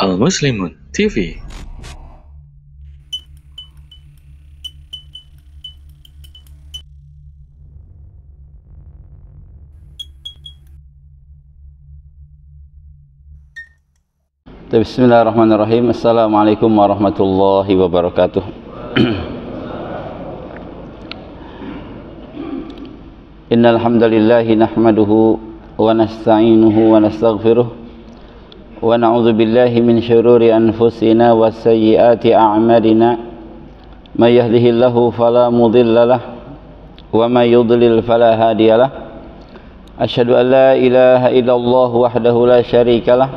Al-Muslimun TV. Bismillahirrahmanirrahim. Assalamualaikum warahmatullahi wabarakatuh. Innal hamdalillah nahmaduhu wa nasta'inuhu wa nastaghfiruh wa na'udzu billahi min shururi anfusina wa sayyiati a'malina. May yahdihillahu fala mudhillalah wa may yudlil fala hadiyalah. Asyhadu an la ilaha illallah wahdahu la syarikalah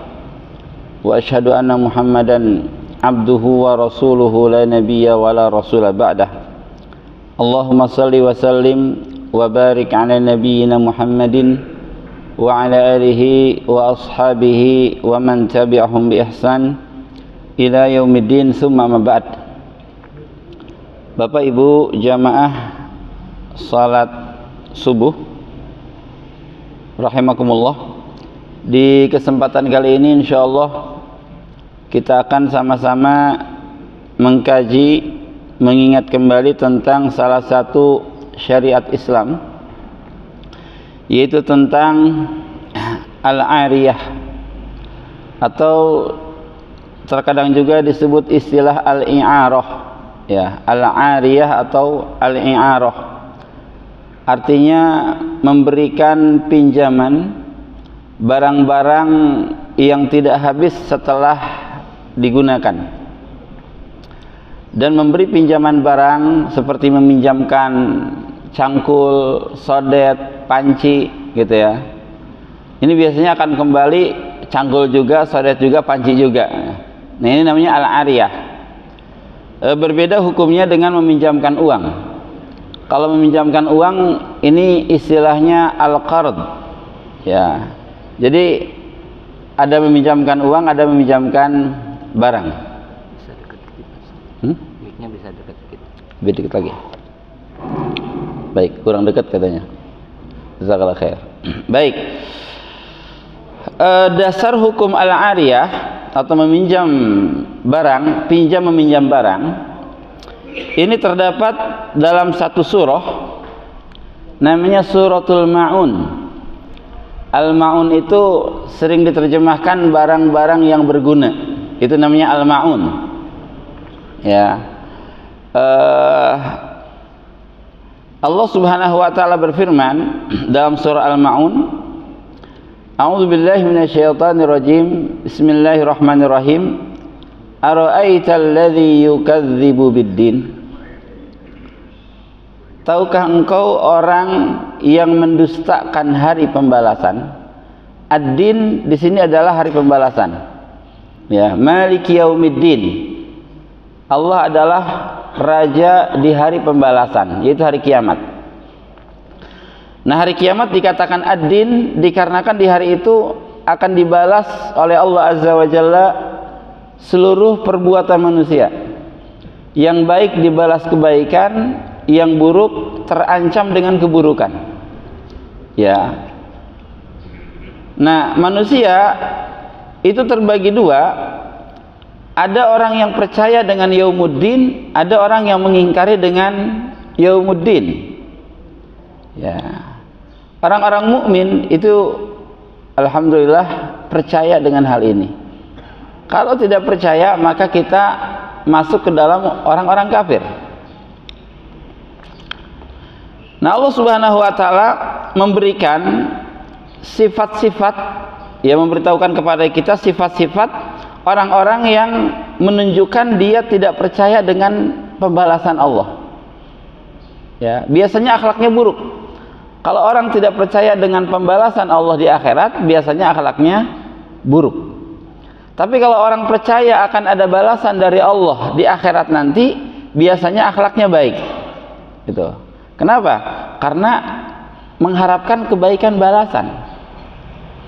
wa asyhadu anna Muhammadan abduhu wa rasuluhu la nabiyya wa la rasula ba'dah. Allahumma salli wa sallim wa barik ala nabiyyina Muhammadin wa ala alihi wa ashabihi wa man tabi'ahum bi ihsan ila yaumiddin, summa ma ba'd. Bapak Ibu jamaah salat subuh rahimakumullah, di kesempatan kali ini insyaallah kita akan sama-sama mengkaji, mengingat kembali tentang salah satu syariat Islam, yaitu tentang al-ariyah, atau terkadang juga disebut istilah al-i'arah, ya, al-ariyah atau al-i'arah. Artinya memberikan pinjaman barang-barang yang tidak habis setelah digunakan, dan memberi pinjaman barang seperti meminjamkan cangkul, sodet, panci gitu ya. Ini biasanya akan kembali, cangkul juga, sodet juga, panci juga. Nah, ini namanya al-ariyah. Berbeda hukumnya dengan meminjamkan uang. Kalau meminjamkan uang ini istilahnya al-qard, ya. Jadi ada meminjamkan uang, ada meminjamkan barang. Bisa dekat dikit, mic-nya bisa dekat dikit. Lebih dekat lagi. Baik, kurang dekat katanya. Jazakallahu khair. Baik. Dasar hukum al-ariyah atau meminjam barang, pinjam meminjam barang, ini terdapat dalam satu surah namanya suratul Ma'un. Al-Ma'un itu sering diterjemahkan barang-barang yang berguna. Itu namanya Al-Ma'un. Ya. Allah Subhanahu wa taala berfirman dalam surah Al-Ma'un, A'udzu billahi minasyaitonir rajim. Bismillahirrahmanirrahim. Ara'aital ladzi yukadzibu biddin. Tahukah engkau orang yang mendustakan hari pembalasan? Ad-din di sini adalah hari pembalasan. Ya, Maliki Yaumiddin. Allah adalah raja di hari pembalasan, yaitu hari kiamat. Nah, hari kiamat dikatakan ad-din dikarenakan di hari itu akan dibalas oleh Allah Azza wa Jalla seluruh perbuatan manusia. Yang baik dibalas kebaikan, yang buruk terancam dengan keburukan. Ya. Nah, manusia itu terbagi dua. Ada orang yang percaya dengan yaumuddin, ada orang yang mengingkari dengan yaumuddin. Ya. Orang-orang mukmin itu alhamdulillah percaya dengan hal ini. Kalau tidak percaya, maka kita masuk ke dalam orang-orang kafir. Nah, Allah Subhanahu wa taala memberikan sifat-sifat, ya, memberitahukan kepada kita sifat-sifat orang-orang yang menunjukkan dia tidak percaya dengan pembalasan Allah. Ya, biasanya akhlaknya buruk. Kalau orang tidak percaya dengan pembalasan Allah di akhirat, biasanya akhlaknya buruk. Tapi kalau orang percaya akan ada balasan dari Allah di akhirat nanti, biasanya akhlaknya baik. Gitu. Kenapa? Karena mengharapkan kebaikan balasan.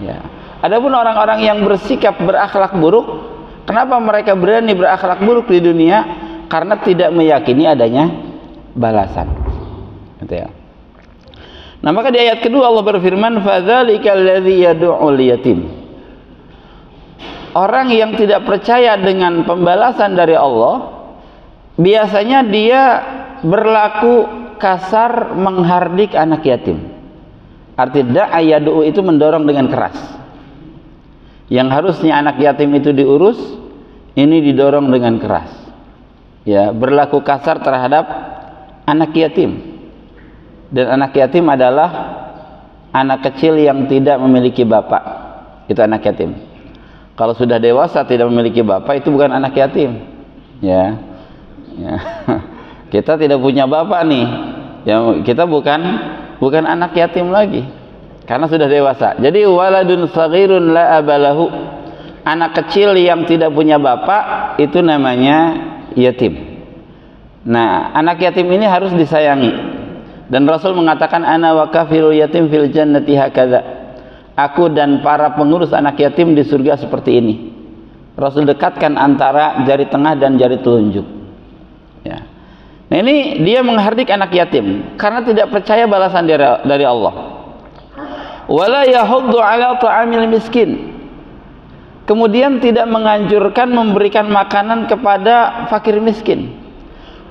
Ya. Adapun orang-orang yang bersikap berakhlak buruk, kenapa mereka berani berakhlak buruk di dunia? Karena tidak meyakini adanya balasan. Gitu ya. Nah, maka di ayat kedua Allah berfirman, "Fadzalika alladzi yad'ul yatim." orang yang tidak percaya dengan pembalasan dari Allah, biasanya dia berlaku kasar menghardik anak yatim. Arti da'a yad'u itu mendorong dengan keras. Yang harusnya anak yatim itu diurus, ini didorong dengan keras. Ya, berlaku kasar terhadap anak yatim. Dan anak yatim adalah anak kecil yang tidak memiliki bapak. Itu anak yatim. Kalau sudah dewasa tidak memiliki bapak, itu bukan anak yatim. Ya. Ya. Kita tidak punya bapak nih. Ya, kita bukan anak yatim lagi. Karena sudah dewasa. Jadi waladun saghirun la abalahu. Anak kecil yang tidak punya bapak itu namanya yatim. Nah, anak yatim ini harus disayangi. Dan Rasul mengatakan ana wa kafirul yatim fil jannati hakadza. Aku dan para pengurus anak yatim di surga seperti ini. Rasul dekatkan antara jari tengah dan jari telunjuk. Ya. Nah, ini dia menghardik anak yatim karena tidak percaya balasan dari Allah. Wala yahuddu ala ta'amil miskin. Kemudian tidak menganjurkan memberikan makanan kepada fakir miskin.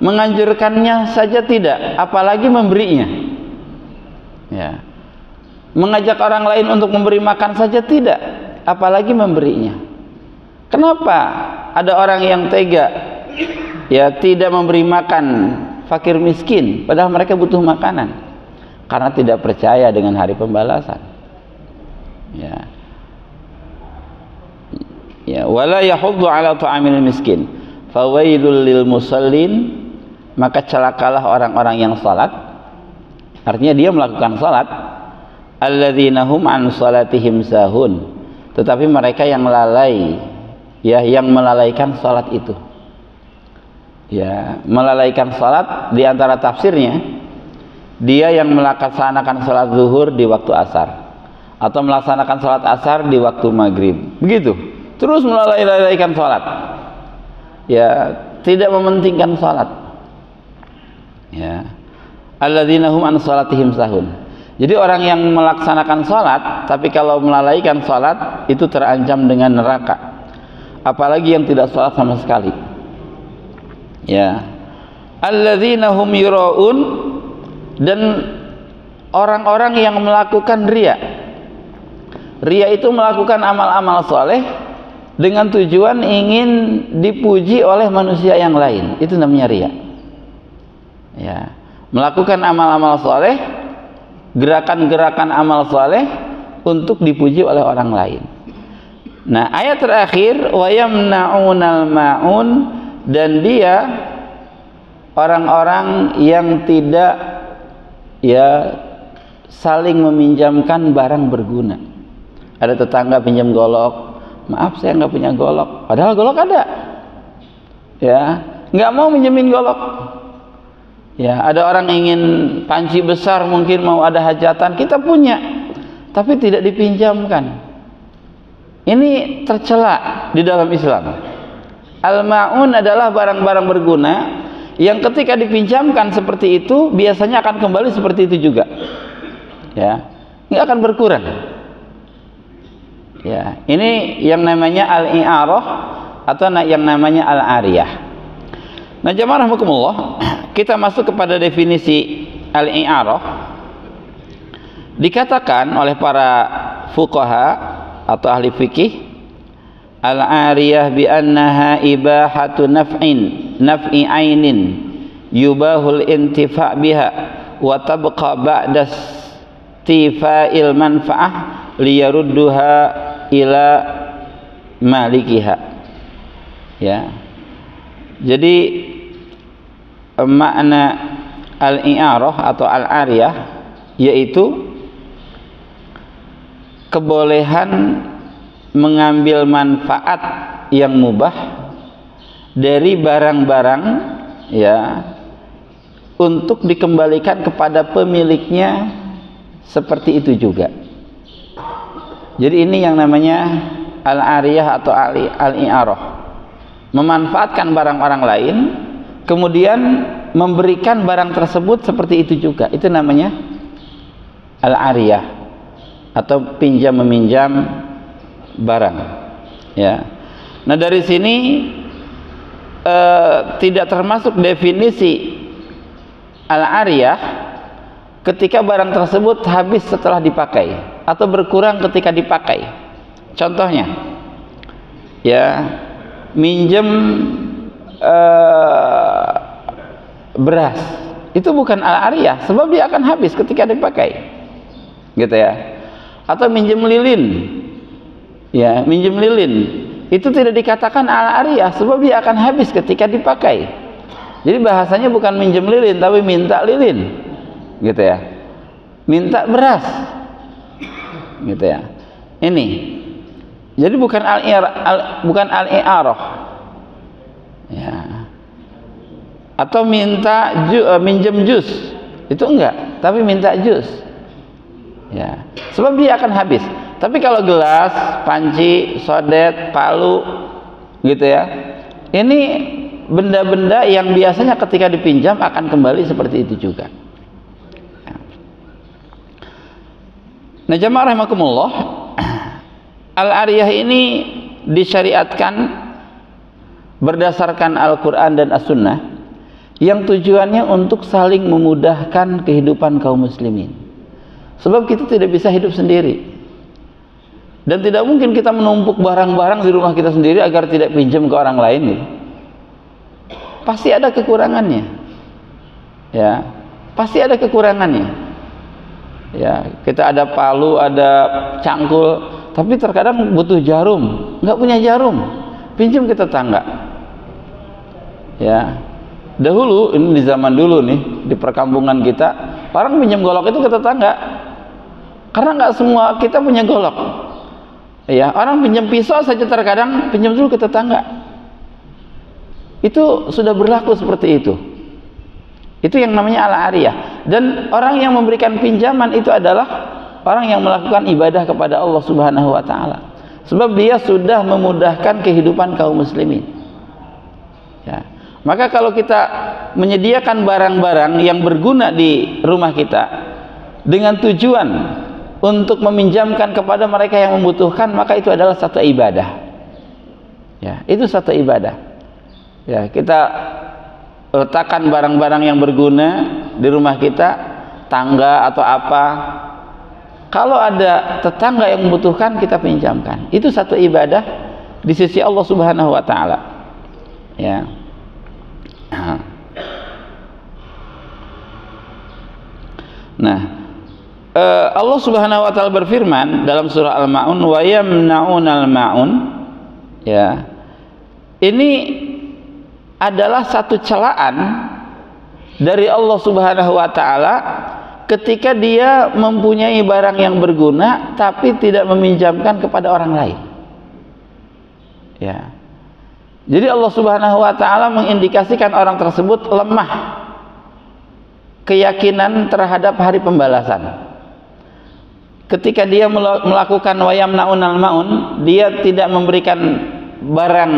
Menganjurkannya saja tidak, apalagi memberinya. Ya. Mengajak orang lain untuk memberi makan saja tidak, apalagi memberinya. Kenapa ada orang yang tega ya tidak memberi makan fakir miskin padahal mereka butuh makanan? Karena tidak percaya dengan hari pembalasan. Ya. Ya, wala yahuddu ala ta'amil miskin. Fawailul lil musallin, maka celakalah orang-orang yang salat. Artinya dia melakukan salat, alladzina hum an salatihim sahun, tetapi mereka yang lalai, ya, yang melalaikan salat itu. Ya, melalaikan salat di antara tafsirnya, dia yang melaksanakan salat zuhur di waktu asar atau melaksanakan salat asar di waktu maghrib. Begitu. Terus melalaikan salat. Ya, tidak mementingkan salat. Ya. Alladzina hum an salatihim sahun. Jadi orang yang melaksanakan salat tapi kalau melalaikan salat itu terancam dengan neraka. Apalagi yang tidak salat sama sekali. Ya. Alladzina hum yuraun, dan orang-orang yang melakukan riya. Riya itu melakukan amal-amal soleh dengan tujuan ingin dipuji oleh manusia yang lain. Itu namanya riya. Ya, melakukan amal-amal soleh, gerakan-gerakan amal soleh untuk dipuji oleh orang lain. Nah, ayat terakhir wa yamna'unal ma'un, dan dia orang-orang yang tidak ya saling meminjamkan barang berguna. Ada tetangga pinjam golok, maaf saya nggak punya golok, padahal golok ada. Ya, nggak mau minjemin golok. Ya, ada orang ingin panci besar, mungkin mau ada hajatan, kita punya, tapi tidak dipinjamkan. Ini tercela di dalam Islam. Al-ma'un adalah barang-barang berguna yang ketika dipinjamkan seperti itu biasanya akan kembali seperti itu juga. Ya, nggak akan berkurang. Ya, ini yang namanya al-i'arah atau yang namanya al-ariyah. Nah, jamaah rahimakumullah, kita masuk kepada definisi al-i'arah. Dikatakan oleh para fuqaha atau ahli fikih, al-ariyah bi annaha ibahatu naf'i ainin yubahul intifa' biha wa tabqa ba'da istifa'il manfa'ah liyarudduha ila malikiha. Ya. Jadi makna al-i'arah atau al-ariyah yaitu kebolehan mengambil manfaat yang mubah dari barang-barang ya untuk dikembalikan kepada pemiliknya seperti itu juga. Jadi ini yang namanya al-ariyah atau al-i'arah. Memanfaatkan barang orang lain kemudian memberikan barang tersebut seperti itu juga. Itu namanya al-ariyah atau pinjam meminjam barang. Ya. Nah, dari sini tidak termasuk definisi al-ariyah ketika barang tersebut habis setelah dipakai atau berkurang ketika dipakai. Contohnya, ya, minjem beras, itu bukan al-ariyah sebab dia akan habis ketika dipakai, gitu ya. Atau minjem lilin, ya, minjem lilin itu tidak dikatakan al-ariyah sebab dia akan habis ketika dipakai. Jadi bahasanya bukan minjem lilin tapi minta lilin, gitu ya, minta beras, gitu ya. Ini jadi bukan al-i'arah, ya. Atau minta minjem jus, itu enggak, tapi minta jus, ya, sebab dia akan habis. Tapi kalau gelas, panci, sodet, palu, gitu ya, ini benda-benda yang biasanya ketika dipinjam akan kembali seperti itu juga. Nah, jamaah rahimakumullah, al-ariyah ini disyariatkan berdasarkan Al-Quran dan As-Sunnah yang tujuannya untuk saling memudahkan kehidupan kaum muslimin. Sebab kita tidak bisa hidup sendiri. Dan tidak mungkin kita menumpuk barang-barang di rumah kita sendiri agar tidak pinjam ke orang lain, gitu. Pasti ada kekurangannya, ya, pasti ada kekurangannya, ya. Kita ada palu, ada cangkul, tapi terkadang butuh jarum, nggak punya jarum, pinjam ke tetangga, ya. Dahulu, ini di zaman dulu nih, di perkampungan kita, orang pinjam golok itu ke tetangga, karena nggak semua kita punya golok. Ya, orang pinjam pisau saja terkadang pinjam dulu ke tetangga. Itu sudah berlaku seperti itu. Itu yang namanya al-ariyah. Dan orang yang memberikan pinjaman itu adalah orang yang melakukan ibadah kepada Allah Subhanahu wa taala. Sebab dia sudah memudahkan kehidupan kaum muslimin. Ya. Maka kalau kita menyediakan barang-barang yang berguna di rumah kita dengan tujuan untuk meminjamkan kepada mereka yang membutuhkan, maka itu adalah satu ibadah. Ya, itu satu ibadah. Ya, kita letakkan barang-barang yang berguna di rumah kita, tangga atau apa. Kalau ada tetangga yang membutuhkan, kita pinjamkan. Itu satu ibadah di sisi Allah Subhanahu wa taala. Ya. Nah, Allah Subhanahu wa taala berfirman dalam surah Al-Maun, wa yamna'unal ma'un, ya. Ini adalah satu celaan dari Allah Subhanahu wa taala ketika dia mempunyai barang yang berguna tapi tidak meminjamkan kepada orang lain. Ya. Jadi Allah Subhanahu wa taala mengindikasikan orang tersebut lemah keyakinan terhadap hari pembalasan. Ketika dia melakukan wayamnaunal maun, dia tidak memberikan barang,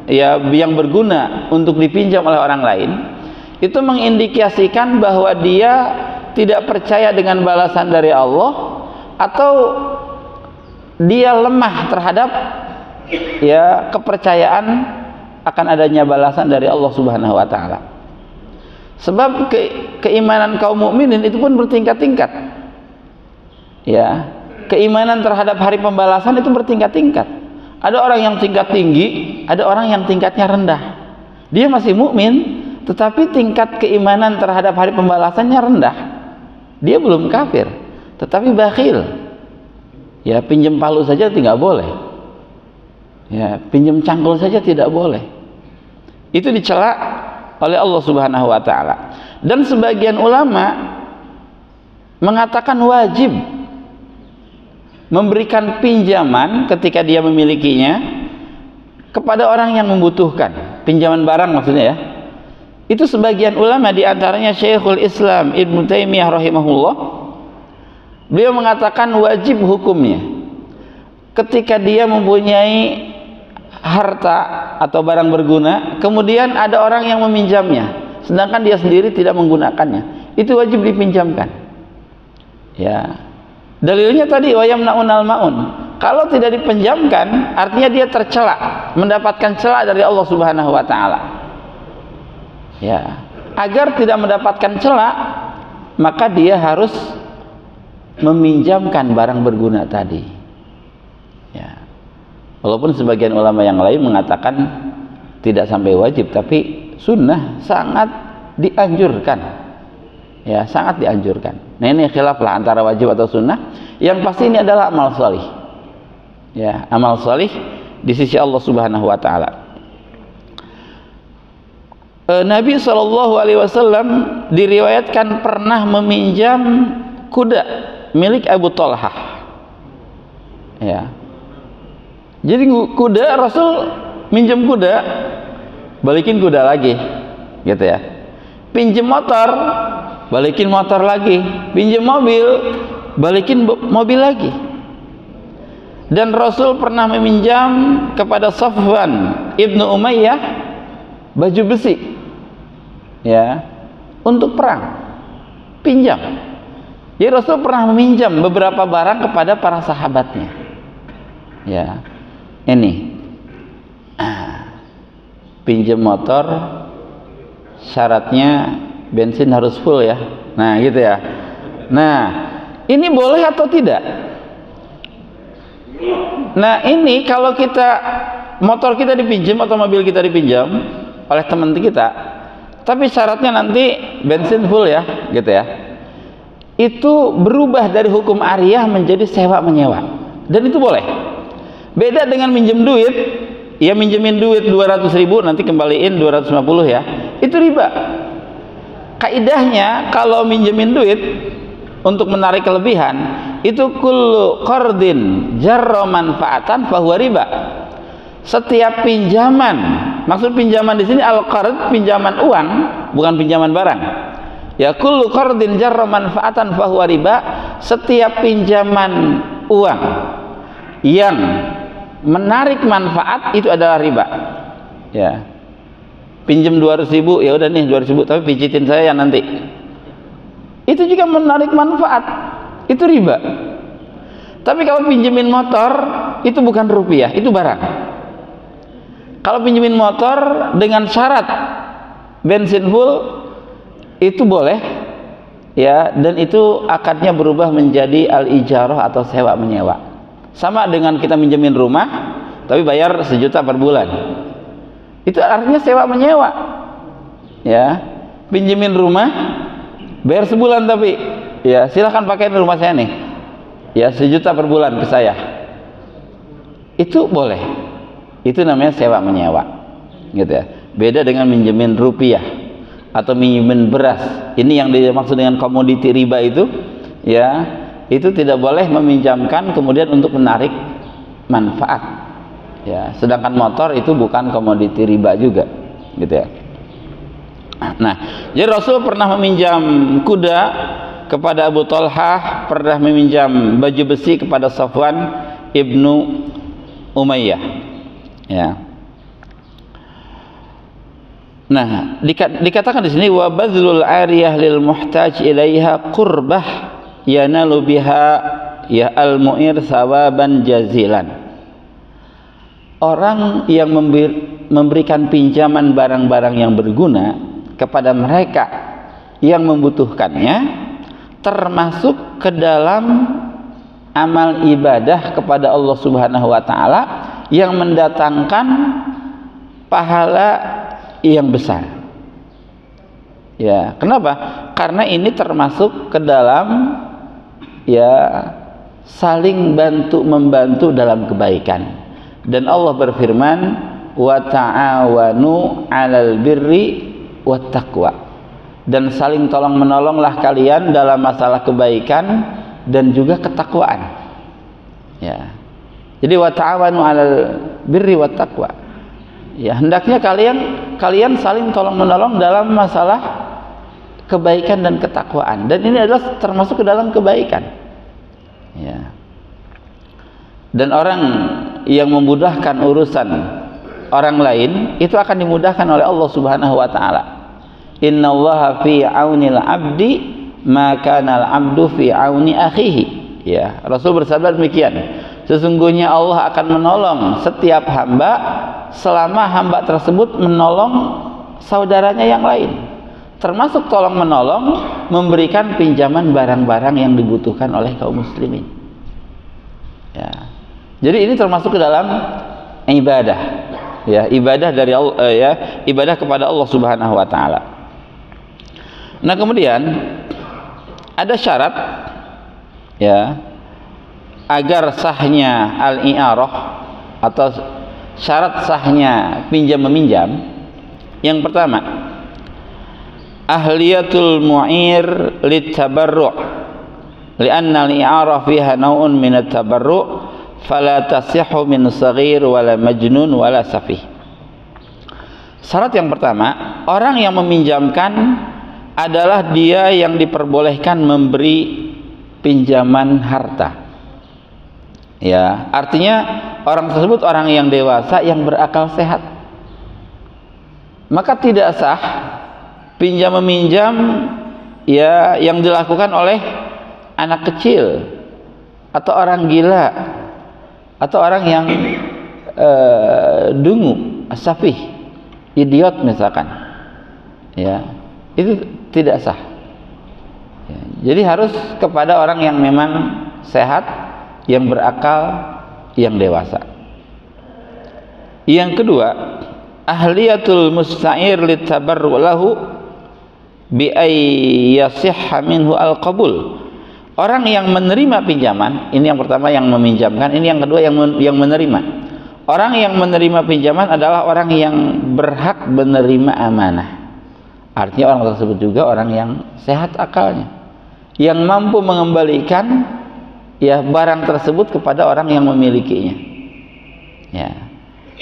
ya, yang berguna untuk dipinjam oleh orang lain. Itu mengindikasikan bahwa dia tidak percaya dengan balasan dari Allah, atau dia lemah terhadap, ya, kepercayaan akan adanya balasan dari Allah Subhanahu wa taala. Sebab keimanan kaum mukminin itu pun bertingkat-tingkat. Ya, keimanan terhadap hari pembalasan itu bertingkat-tingkat. Ada orang yang tingkat tinggi, ada orang yang tingkatnya rendah. Dia masih mukmin, tetapi tingkat keimanan terhadap hari pembalasannya rendah. Dia belum kafir, tetapi bakhil. Ya, pinjam palu saja tidak boleh. Ya, pinjam cangkul saja tidak boleh. Itu dicela oleh Allah Subhanahu wa taala. Dan sebagian ulama mengatakan wajib memberikan pinjaman ketika dia memilikinya kepada orang yang membutuhkan, pinjaman barang maksudnya, ya. Itu sebagian ulama, diantaranya Syekhul Islam Ibnu Taimiyah rahimahullah, beliau mengatakan wajib hukumnya ketika dia mempunyai harta atau barang berguna, kemudian ada orang yang meminjamnya sedangkan dia sendiri tidak menggunakannya, itu wajib dipinjamkan. Ya, dalilnya tadi wayamnaunal maun, Kalau tidak dipinjamkan, artinya dia tercela, mendapatkan cela dari Allah Subhanahu wa taala. Ya, agar tidak mendapatkan cela, maka dia harus meminjamkan barang berguna tadi. Ya. Walaupun sebagian ulama yang lain mengatakan tidak sampai wajib, tapi sunnah, sangat dianjurkan. Ya, sangat dianjurkan. Nah, ini khilaf lah antara wajib atau sunnah. Yang pasti ini adalah amal salih. Ya, amal salih di sisi Allah Subhanahu wa taala. Nabi SAW diriwayatkan pernah meminjam kuda milik Abu Talhah. Ya. Jadi kuda, Rasul minjem kuda, balikin kuda lagi, gitu ya. Pinjem motor, balikin motor lagi. Pinjem mobil, balikin mobil lagi. Dan Rasul pernah meminjam kepada Safwan ibnu Umayyah baju besi, ya, untuk perang. Pinjam. Jadi Rasul pernah meminjam beberapa barang kepada para sahabatnya. Ya, ini pinjam motor, syaratnya bensin harus full ya. Nah, gitu ya. Nah, ini boleh atau tidak? Nah, ini kalau motor kita dipinjam atau mobil kita dipinjam oleh teman kita, tapi syaratnya nanti bensin full ya, gitu ya. Itu berubah dari hukum ariyah menjadi sewa menyewa, dan itu boleh. Beda dengan minjem duit, ya, minjemin duit 200.000 nanti kembaliin 250 ya, itu riba. Kaidahnya kalau minjemin duit untuk menarik kelebihan, itu kullu qardin jarra manfaatan fahuwa riba. Setiap pinjaman, maksud pinjaman di sini al-qard, pinjaman uang, bukan pinjaman barang. Ya, kullu qardin jarra manfaatan fahuwa riba. Setiap pinjaman uang yang menarik manfaat itu adalah riba. Ya. Pinjam 200.000, ya udah nih 200.000, tapi pijitin saya ya nanti. Itu juga menarik manfaat. Itu riba. Tapi kalau pinjemin motor, itu bukan rupiah, itu barang. Kalau pinjemin motor dengan syarat bensin full, itu boleh, ya, dan itu akadnya berubah menjadi al-ijarah atau sewa menyewa. Sama dengan kita minjemin rumah, tapi bayar 1 juta per bulan. Itu artinya sewa menyewa. Ya, pinjemin rumah, bayar sebulan tapi, ya, silahkan pakai rumah saya nih. Ya, 1 juta per bulan ke saya. Itu boleh. Itu namanya sewa menyewa. Gitu ya. Beda dengan minjemin rupiah atau minjemin beras. Ini yang dimaksud dengan komoditi riba itu, ya, itu tidak boleh meminjamkan kemudian untuk menarik manfaat. Ya, sedangkan motor itu bukan komoditi riba juga, gitu ya. Nah, jadi Rasul pernah meminjam kuda kepada Abu Talhah, pernah meminjam baju besi kepada Safwan ibnu Umayyah. Ya. Nah, dikatakan di sini wa bazlul ariyah lil muhtaj ilaiha qurbah yanalu biha ya al-mu'ir sawaban jazilan. Orang yang memberikan pinjaman barang-barang yang berguna kepada mereka yang membutuhkannya, termasuk ke dalam amal ibadah kepada Allah Subhanahu wa taala yang mendatangkan pahala yang besar. Ya, kenapa? Karena ini termasuk ke dalam, ya, saling bantu membantu dalam kebaikan. Dan Allah berfirman, wa ta'awanu 'alal birri wat taqwa. Dan saling tolong menolonglah kalian dalam masalah kebaikan dan juga ketakwaan. Ya. Jadi wa ta'awanu 'alal birri wat taqwa. Ya, hendaknya kalian saling tolong menolong dalam masalah kebaikan dan ketakwaan. Dan ini adalah termasuk ke dalam kebaikan. Ya. Dan orang yang memudahkan urusan orang lain itu akan dimudahkan oleh Allah Subhanahu wa taala. Innallaha fi 'aunil 'abdi ma kana al-'abdu fi 'auni akhihi. Ya, Rasul bersabda demikian. Sesungguhnya Allah akan menolong setiap hamba selama hamba tersebut menolong saudaranya yang lain. Termasuk tolong menolong memberikan pinjaman barang-barang yang dibutuhkan oleh kaum muslimin. Ya. Jadi ini termasuk ke dalam ibadah. Ya, ibadah dari Allah, ibadah kepada Allah Subhanahu wa taala. Nah, kemudian ada syarat ya agar sahnya al-i'arah atau syarat sahnya pinjam meminjam. Yang pertama, ahliyatul mu'ir litabarru' li'anna al-i'arah fiha naw'un min at-tabarru' fala tasihhu min saghir wala majnun wala safih. Syarat yang pertama, orang yang meminjamkan adalah dia yang diperbolehkan memberi pinjaman harta. Ya, artinya orang tersebut orang yang dewasa yang berakal sehat. Maka tidak sah pinjam meminjam ya yang dilakukan oleh anak kecil atau orang gila atau orang yang dungu, safih, idiot misalkan. Ya, itu tidak sah. Ya, jadi harus kepada orang yang memang sehat, yang berakal, yang dewasa. Yang kedua, ahliyatul musta'ir litabarru lahu bi ay yasihha minhu al-qabul. Orang yang menerima pinjaman, ini yang pertama yang meminjamkan, ini yang kedua yang menerima. Orang yang menerima pinjaman adalah orang yang berhak menerima amanah. Artinya orang tersebut juga orang yang sehat akalnya, yang mampu mengembalikan ya barang tersebut kepada orang yang memilikinya. Ya.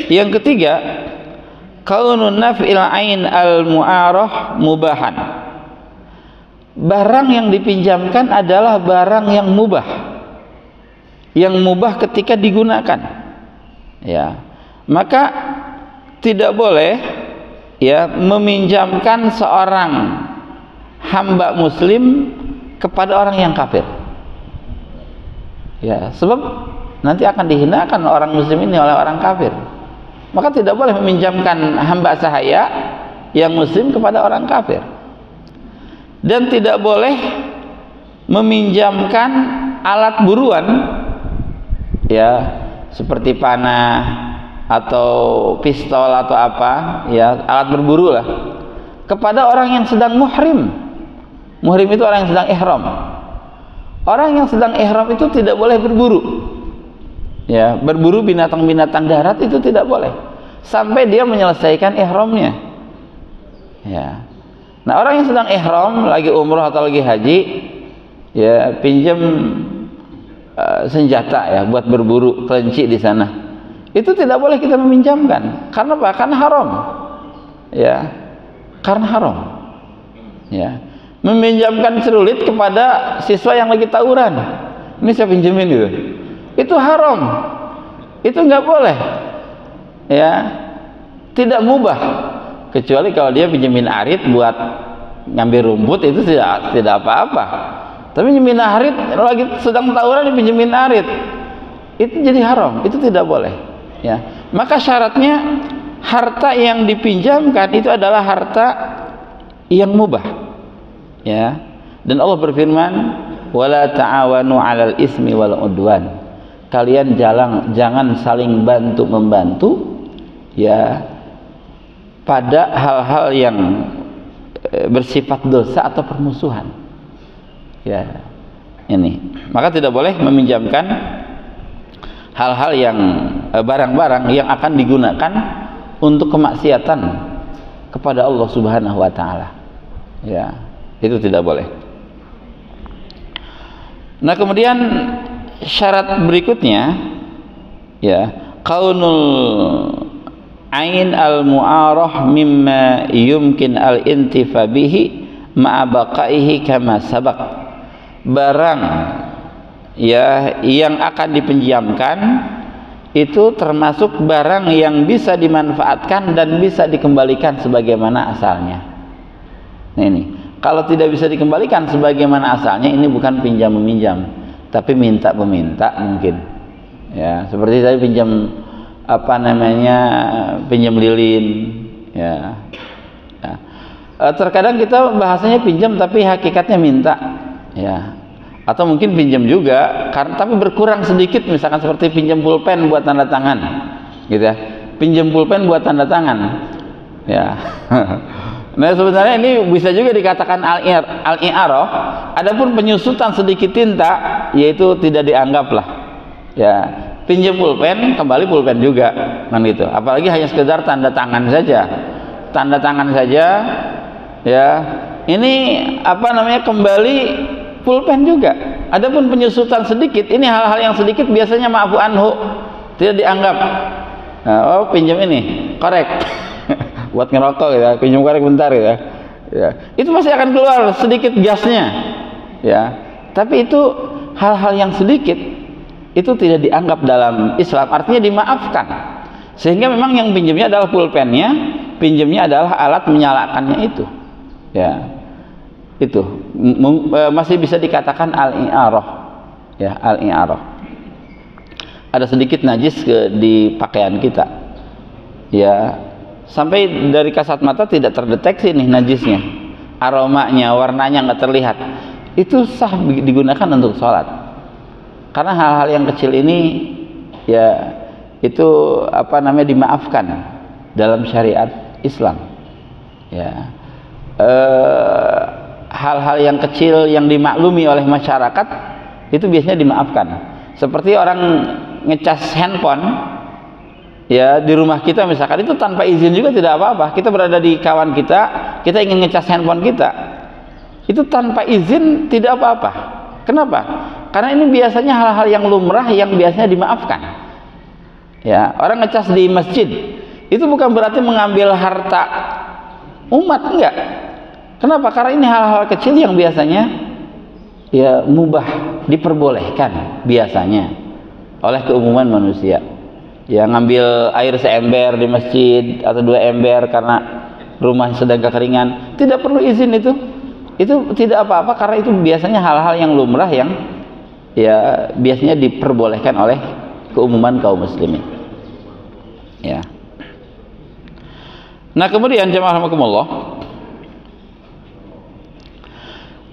Yang ketiga, kaunun naf'il ain al-mu'arah mubahan. Barang yang dipinjamkan adalah barang yang mubah. Yang mubah ketika digunakan. Ya. Maka tidak boleh ya meminjamkan seorang hamba muslim kepada orang yang kafir. Ya, sebab nanti akan dihinakan orang muslim ini oleh orang kafir. Maka tidak boleh meminjamkan hamba sahaya yang muslim kepada orang kafir. Dan tidak boleh meminjamkan alat buruan ya, seperti panah atau pistol atau apa, ya, alat berburu lah, kepada orang yang sedang muhrim. Muhrim itu orang yang sedang ihram. Orang yang sedang ihram itu tidak boleh berburu. Ya, berburu binatang-binatang darat itu tidak boleh sampai dia menyelesaikan ihramnya. Ya. Nah, orang yang sedang ihram, lagi umroh atau lagi haji, ya pinjam senjata ya buat berburu kelinci di sana. Itu tidak boleh kita meminjamkan. Karena apa? Karena haram. Ya. Karena haram. Ya. Meminjamkan celurit kepada siswa yang lagi tawuran, ini saya pinjemin gitu, itu haram, itu nggak boleh, ya, tidak mubah, kecuali kalau dia pinjemin arit buat ngambil rumput, itu tidak apa-apa. Tapi pinjemin arit lagi sedang tawuran dipinjemin arit, itu jadi haram, itu tidak boleh. Ya, maka syaratnya harta yang dipinjamkan itu adalah harta yang mubah. Ya, dan Allah berfirman, wala ta'awanu 'alal ismi wal 'udwan. Kalian jangan saling bantu membantu ya pada hal-hal yang bersifat dosa atau permusuhan. Ya. Ini. Maka tidak boleh meminjamkan hal-hal yang barang-barang yang akan digunakan untuk kemaksiatan kepada Allah Subhanahu wa taala. Ya. Itu tidak boleh. Nah, kemudian syarat berikutnya ya, kaunul ain al-mu'arah mimma yumkin al-intifa bihi ma'a baqaihi kama sabaq. Barang ya yang akan dipinjamkan itu termasuk barang yang bisa dimanfaatkan dan bisa dikembalikan sebagaimana asalnya. Nah, ini kalau tidak bisa dikembalikan sebagaimana asalnya, ini bukan pinjam meminjam, tapi minta meminta mungkin. Ya, seperti saya pinjam pinjam lilin, ya. Ya. Terkadang kita bahasanya pinjam tapi hakikatnya minta, ya. Atau mungkin pinjam juga tapi berkurang sedikit, misalkan seperti pinjam pulpen buat tanda tangan, gitu ya. Pinjam pulpen buat tanda tangan, ya. Nah, sebenarnya ini bisa juga dikatakan al-i'arah. Adapun penyusutan sedikit tinta, yaitu tidak dianggap lah, ya. Pinjam pulpen, kembali pulpen juga, kan gitu. Apalagi hanya sekedar tanda tangan saja, ya. Ini kembali pulpen juga. Adapun penyusutan sedikit, ini hal-hal yang sedikit biasanya ma'fu anhu, tidak dianggap. Nah, oh pinjam ini korek buat ngerokok gitu, pinjam korek bentar gitu, ya. Itu masih akan keluar sedikit gasnya, ya. Tapi itu hal-hal yang sedikit itu tidak dianggap dalam Islam, artinya dimaafkan. Sehingga memang yang pinjamnya adalah pulpennya, pinjamnya adalah alat menyalakannya itu, ya. Itu masih bisa dikatakan al-i'arah, ya, al-i'arah. Ada sedikit najis di pakaian kita, ya, sampai dari kasat mata tidak terdeteksi nih najisnya, aromanya, warnanya nggak terlihat, itu sah digunakan untuk sholat. Karena hal-hal yang kecil ini, ya, itu dimaafkan dalam syariat Islam, ya. Hal-hal yang kecil yang dimaklumi oleh masyarakat itu biasanya dimaafkan. Seperti orang ngecas handphone, ya, di rumah kita misalkan, itu tanpa izin juga tidak apa-apa. Kita berada di kawan kita ingin ngecas handphone kita, itu tanpa izin tidak apa-apa. Kenapa? Karena ini biasanya hal-hal yang lumrah yang biasanya dimaafkan. Ya, orang ngecas di masjid itu bukan berarti mengambil harta umat, enggak. Kenapa? Karena ini hal-hal kecil yang biasanya, ya, mubah, diperbolehkan biasanya oleh keumuman manusia. Ya, ngambil air seember di masjid atau 2 ember karena rumah sedang kekeringan, tidak perlu izin itu tidak apa-apa, karena itu biasanya hal-hal yang lumrah yang, ya, biasanya diperbolehkan oleh keumuman kaum muslimin, ya. Nah, kemudian jamaah rahimakumullah,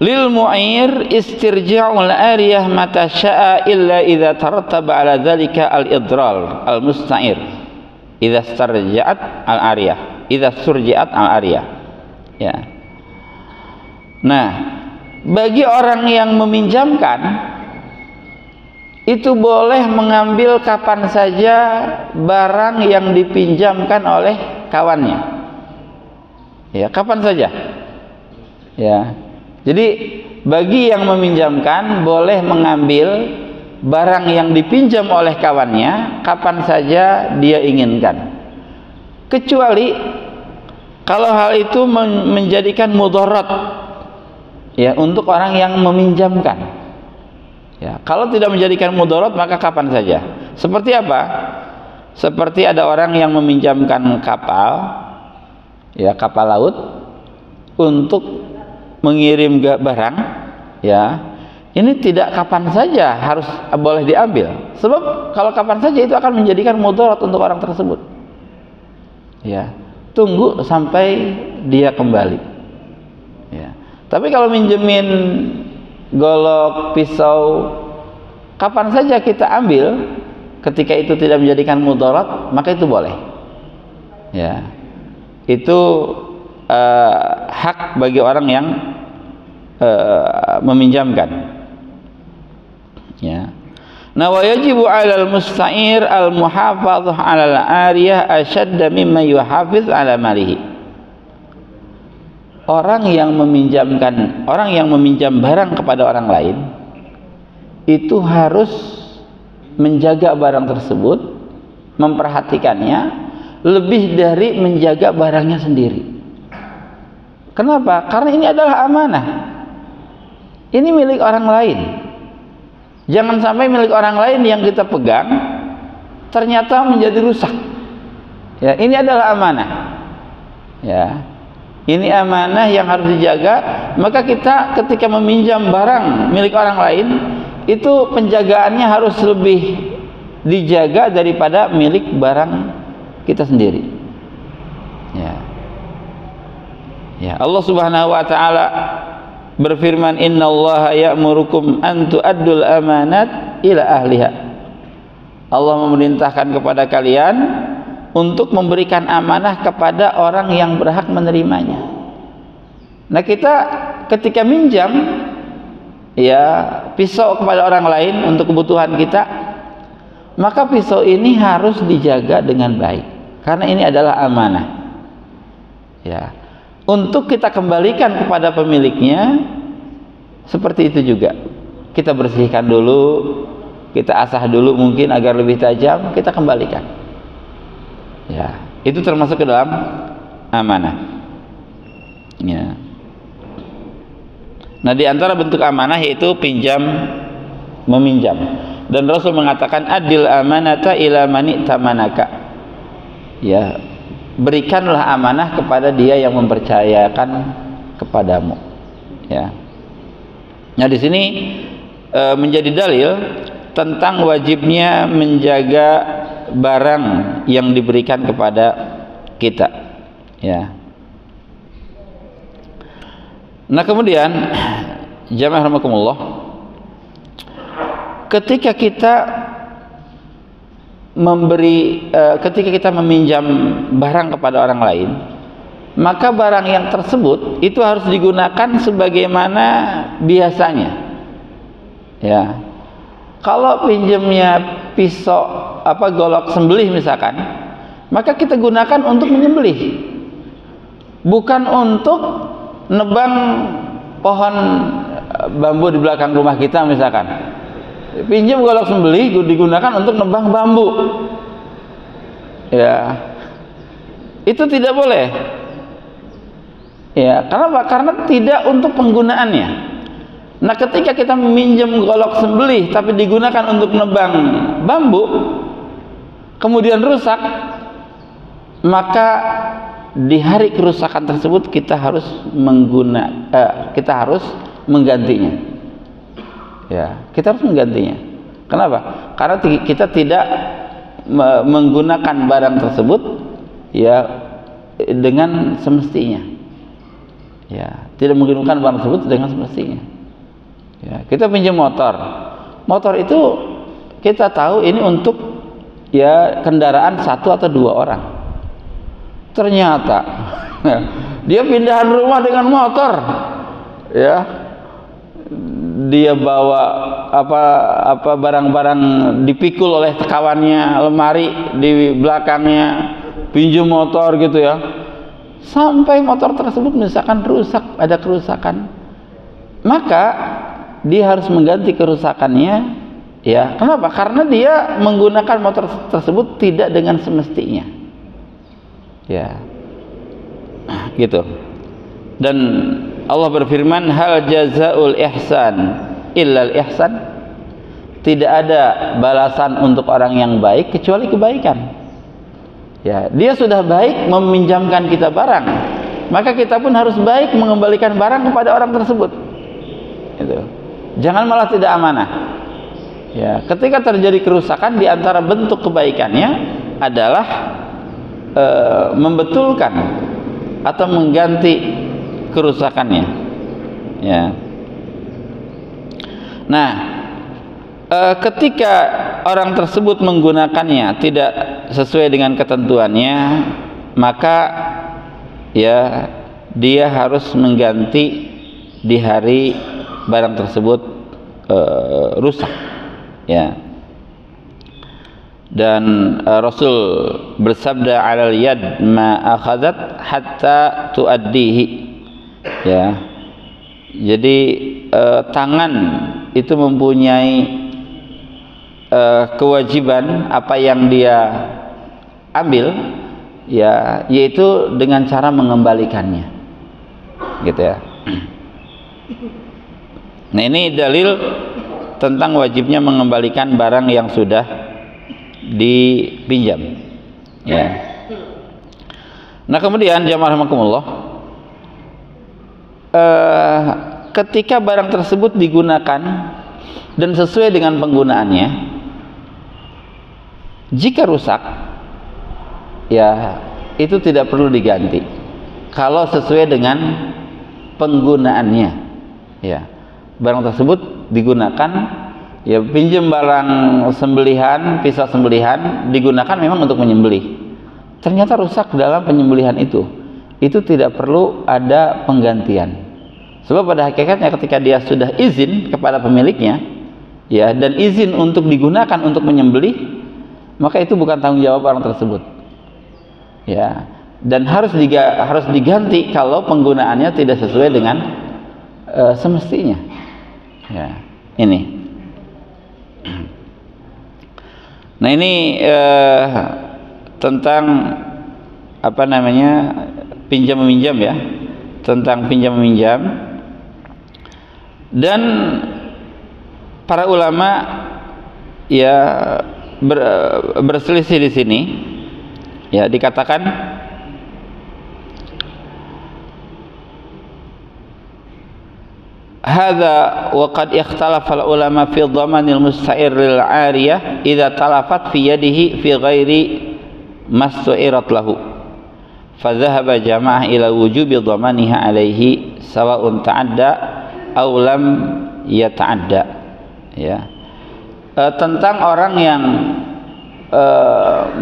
lil mu'ir istirja'ul ariyah mata sya'a illa idza tarattaba ala dzalika al idral al musta'ir idza istarja'at al ariyah ya. Nah, bagi orang yang meminjamkan itu boleh mengambil kapan saja barang yang dipinjamkan oleh kawannya, ya, kapan saja, ya. Jadi bagi yang meminjamkan boleh mengambil barang yang dipinjam oleh kawannya kapan saja dia inginkan, kecuali kalau hal itu menjadikan mudarat, ya, untuk orang yang meminjamkan. Ya, kalau tidak menjadikan mudarat maka kapan saja. Seperti apa? Seperti ada orang yang meminjamkan kapal, ya, kapal laut untuk mengirim barang, ya, ini tidak kapan saja harus boleh diambil, sebab kalau kapan saja itu akan menjadikan mudarat untuk orang tersebut, ya. Tunggu sampai dia kembali, ya. Tapi kalau minjemin golok, pisau, kapan saja kita ambil, ketika itu tidak menjadikan mudarat, maka itu boleh, ya. Itu hak bagi orang yang meminjamkan, ya. Nah, wa yajibu 'alal musta'ir al-muhafadzah 'alal 'ariyah ashadda mimma yuhafiz 'ala malihi. Orang yang meminjam barang kepada orang lain itu harus menjaga barang tersebut, memperhatikannya lebih dari menjaga barangnya sendiri. Kenapa? Karena ini adalah amanah. Ini milik orang lain. Jangan sampai milik orang lain yang kita pegang ternyata menjadi rusak. Ya, ini adalah amanah. Ya. Ini amanah yang harus dijaga. Maka kita ketika meminjam barang milik orang lain, itu penjagaannya harus lebih dijaga daripada milik barang kita sendiri. Ya, Allah Subhanahu wa taala berfirman, "Innallaha ya'murukum an tu'addul amanat ila ahliha." Allah memerintahkan kepada kalian untuk memberikan amanah kepada orang yang berhak menerimanya. Nah, kita ketika minjam ya pisau kepada orang lain untuk kebutuhan kita, maka pisau ini harus dijaga dengan baik karena ini adalah amanah. Ya. Untuk kita kembalikan kepada pemiliknya seperti itu juga. Kita bersihkan dulu, kita asah dulu mungkin agar lebih tajam, kita kembalikan. Ya, itu termasuk ke dalam amanah. Ya. Nah, di antara bentuk amanah yaitu pinjam meminjam. Dan Rasul mengatakan adil amanata ila mani tamanaka. Ya, berikanlah amanah kepada dia yang mempercayakan kepadamu. Ya. Nah, di sini menjadi dalil tentang wajibnya menjaga barang yang diberikan kepada kita. Ya. Nah, kemudian jamaah rahimakumullah, ketika kita ketika kita meminjam barang kepada orang lain, maka barang yang tersebut itu harus digunakan sebagaimana biasanya. Ya, kalau pinjamnya pisau golok sembelih misalkan, maka kita gunakan untuk menyembelih, bukan untuk nebang pohon bambu di belakang rumah kita misalkan. Pinjam golok sembelih digunakan untuk nebang bambu. Ya, itu tidak boleh. Ya, karena tidak untuk penggunaannya. Nah, ketika kita meminjam golok sembelih tapi digunakan untuk nebang bambu, kemudian rusak, maka di hari kerusakan tersebut kita harus menggantinya. Ya, kita harus menggantinya. Kenapa? Karena kita tidak menggunakan barang tersebut ya dengan semestinya. Ya, tidak menggunakan barang tersebut dengan semestinya. Ya, kita pinjam motor. Motor itu kita tahu ini untuk ya kendaraan 1 atau 2 orang. Ternyata dia pindahan rumah dengan motor. Ya. Dia bawa barang-barang dipikul oleh kawannya, lemari di belakangnya, pinjam motor gitu ya, sampai motor tersebut misalkan rusak, ada kerusakan, maka dia harus mengganti kerusakannya. Ya, kenapa? Karena dia menggunakan motor tersebut tidak dengan semestinya. Ya, gitu. Dan Allah berfirman, hal jazaul ihsan illal ihsan. Tidak ada balasan untuk orang yang baik kecuali kebaikan. Ya, dia sudah baik meminjamkan kita barang, maka kita pun harus baik mengembalikan barang kepada orang tersebut. Itu. Jangan malah tidak amanah. Ya, ketika terjadi kerusakan, di antara bentuk kebaikannya adalah membetulkan atau mengganti kerusakannya. Ya. Nah, ketika orang tersebut menggunakannya tidak sesuai dengan ketentuannya, maka ya dia harus mengganti di hari barang tersebut rusak. Ya. Dan Rasul bersabda, alal yad ma akhadhat hatta tuaddihi. Ya, jadi tangan itu mempunyai kewajiban apa yang dia ambil, ya, yaitu dengan cara mengembalikannya, gitu ya. Nah, ini dalil tentang wajibnya mengembalikan barang yang sudah dipinjam. Ya. Nah, kemudian jamaah rahimakumullah, ketika barang tersebut digunakan dan sesuai dengan penggunaannya, Jika rusak, ya itu tidak perlu diganti kalau sesuai dengan penggunaannya. Ya, barang tersebut digunakan, ya pinjam barang sembelihan, pisau sembelihan digunakan memang untuk menyembelih. Ternyata rusak dalam penyembelihan itu tidak perlu ada penggantian. Sebab pada hakikatnya ketika dia sudah izin kepada pemiliknya, ya, dan izin untuk digunakan untuk menyembelih, maka itu bukan tanggung jawab orang tersebut. Ya, dan harus diganti kalau penggunaannya tidak sesuai dengan semestinya. Ya, ini. Nah, ini tentang apa namanya, pinjam meminjam, ya, tentang pinjam meminjam. Dan para ulama ya berselisih di sini, ya, dikatakan hadza wa qad ikhtalafa al-ulama fi dhamanil musta'ir lil 'ariyah idza talafat fi yadihi fi ghairi mastu'irat lahu fa dhahaba jamaah ila wujubi dhamaniha alaihi sawa'un ta'adda aw lam yata'adda. Ya, tentang orang yang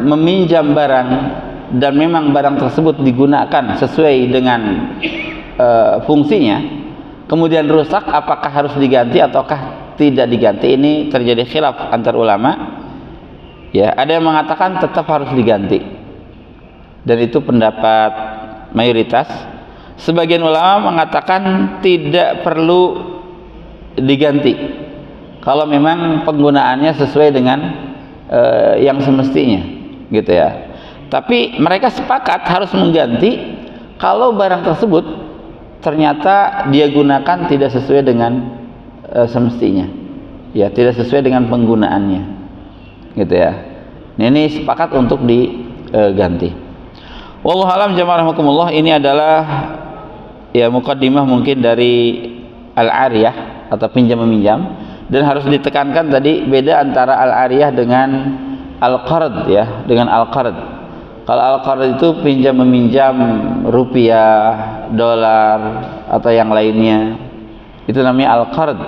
meminjam barang dan memang barang tersebut digunakan sesuai dengan fungsinya, kemudian rusak, apakah harus diganti ataukah tidak diganti? Ini terjadi khilaf antar ulama. Ya, ada yang mengatakan tetap harus diganti, dan itu pendapat mayoritas. Sebagian ulama mengatakan tidak perlu diganti kalau memang penggunaannya sesuai dengan yang semestinya, gitu ya. Tapi mereka sepakat harus mengganti kalau barang tersebut ternyata dia gunakan tidak sesuai dengan semestinya, ya, tidak sesuai dengan penggunaannya, gitu ya. Nah, ini sepakat untuk diganti. Wallahu a'lam jamaah rahimakumullah. Ini adalah ya muqaddimah mungkin dari al-ariyah atau pinjam meminjam, dan harus ditekankan tadi beda antara al-ariyah dengan al-qard, ya, dengan al-qard. Kalau al-qard itu pinjam meminjam rupiah, dolar atau yang lainnya, itu namanya al-qard.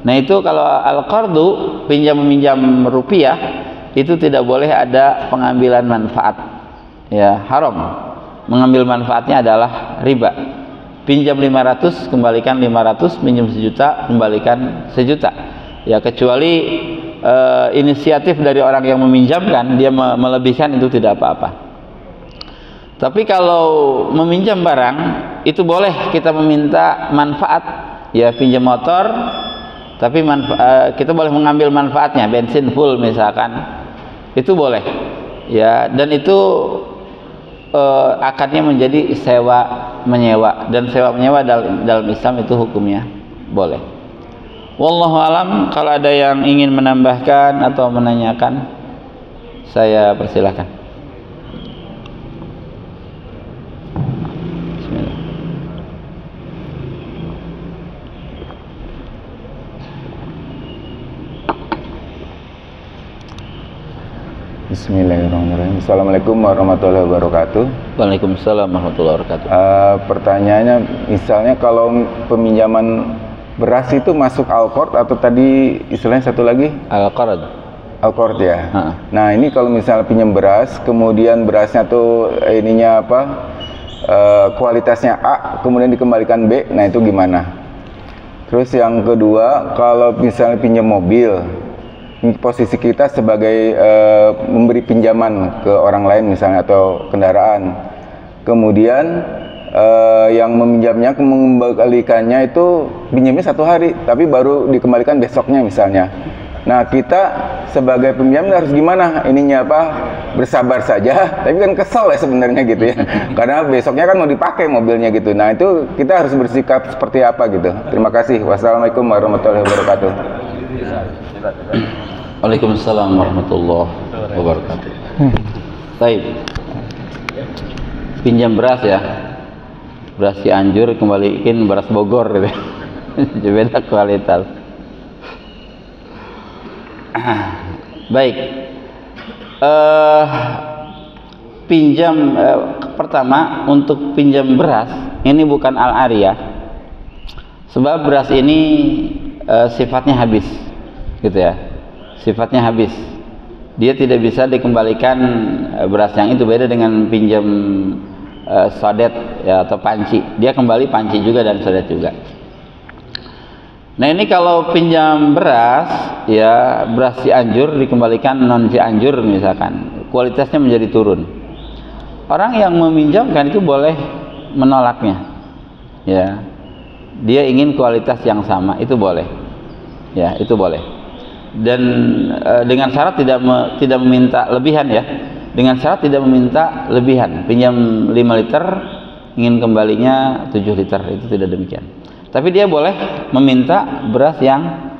Nah, itu kalau al-qardu, pinjam meminjam rupiah, itu tidak boleh ada pengambilan manfaat, ya, haram. Mengambil manfaatnya adalah riba. Pinjam 500 kembalikan 500, pinjam 1 juta kembalikan 1 juta. Ya, kecuali inisiatif dari orang yang meminjamkan, dia melebihkan, itu tidak apa-apa. Tapi kalau meminjam barang, itu boleh kita meminta manfaat, ya, pinjam motor, tapi kita boleh mengambil manfaatnya, bensin full misalkan, itu boleh, ya. Dan itu akadnya menjadi sewa menyewa, dan sewa menyewa dalam Islam itu hukumnya boleh. Wallahu alam. Kalau ada yang ingin menambahkan atau menanyakan, saya persilahkan. Bismillahirrahmanirrahim. Assalamualaikum warahmatullahi wabarakatuh. Waalaikumsalam warahmatullahi wabarakatuh. Pertanyaannya, misalnya kalau peminjaman beras itu masuk al-qard atau tadi istilahnya satu lagi? Al-qard. Al-qard, ya. Nah, ini kalau misalnya pinjam beras, kemudian berasnya tuh ininya apa? Kualitasnya A, kemudian dikembalikan B. Nah, itu gimana? Terus yang kedua, kalau misalnya pinjam mobil, posisi kita sebagai memberi pinjaman ke orang lain misalnya, atau kendaraan, kemudian yang meminjamnya mengembalikannya itu pinjamnya 1 hari tapi baru dikembalikan besoknya misalnya. Nah, kita sebagai pinjam harus gimana ininya, apa, bersabar saja, tapi kan kesel ya sebenarnya gitu ya, karena besoknya kan mau dipakai mobilnya gitu. Nah, itu kita harus bersikap seperti apa gitu. Terima kasih. Wassalamualaikum warahmatullahi wabarakatuh. Waalaikumsalam warahmatullahi wabarakatuh. Baik. Pinjam beras, ya. Beras Cianjur kembaliin beras Bogor gitu. Beda kualitas. Baik. Pinjam pertama untuk pinjam beras ini bukan al-ariyah, sebab beras ini sifatnya habis, gitu ya, sifatnya habis. Dia tidak bisa dikembalikan beras yang itu, beda dengan pinjam sodet ya, atau panci. Dia kembali panci juga dan sodet juga. Nah ini kalau pinjam beras ya, beras Cianjur dikembalikan non Cianjur misalkan, kualitasnya menjadi turun. Orang yang meminjamkan itu boleh menolaknya, ya. Dia ingin kualitas yang sama, itu boleh, ya, itu boleh. Dan dengan syarat tidak meminta lebihan ya, dengan syarat tidak meminta lebihan. Pinjam 5 liter, ingin kembalinya 7 liter, itu tidak demikian. Tapi dia boleh meminta beras yang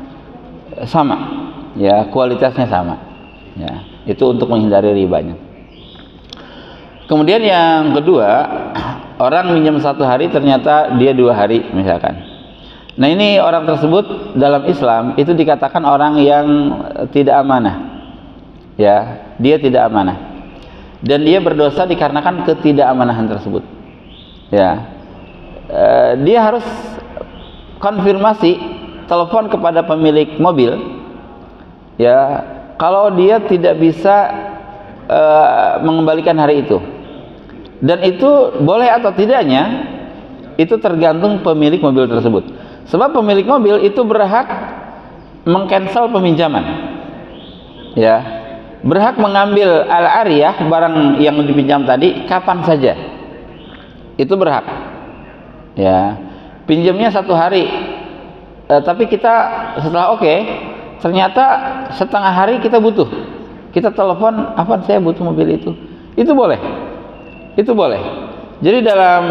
sama, ya, kualitasnya sama, ya. Itu untuk menghindari ribanya. Kemudian yang kedua, orang minjam 1 hari ternyata dia 2 hari misalkan. Nah ini orang tersebut dalam Islam itu dikatakan orang yang tidak amanah, ya, dia tidak amanah, dan dia berdosa dikarenakan ketidakamaнаhan tersebut, ya. Dia harus konfirmasi, telepon kepada pemilik mobil, ya, kalau dia tidak bisa mengembalikan hari itu. Dan itu boleh atau tidaknya itu tergantung pemilik mobil tersebut. Sebab pemilik mobil itu berhak mengcancel peminjaman, ya, berhak mengambil al-ariyah, barang yang dipinjam tadi, kapan saja. Itu berhak, ya. Pinjamnya 1 hari, tapi kita setelah oke, ternyata setengah hari kita butuh, kita telepon, apa saya butuh mobil itu boleh, itu boleh. Jadi dalam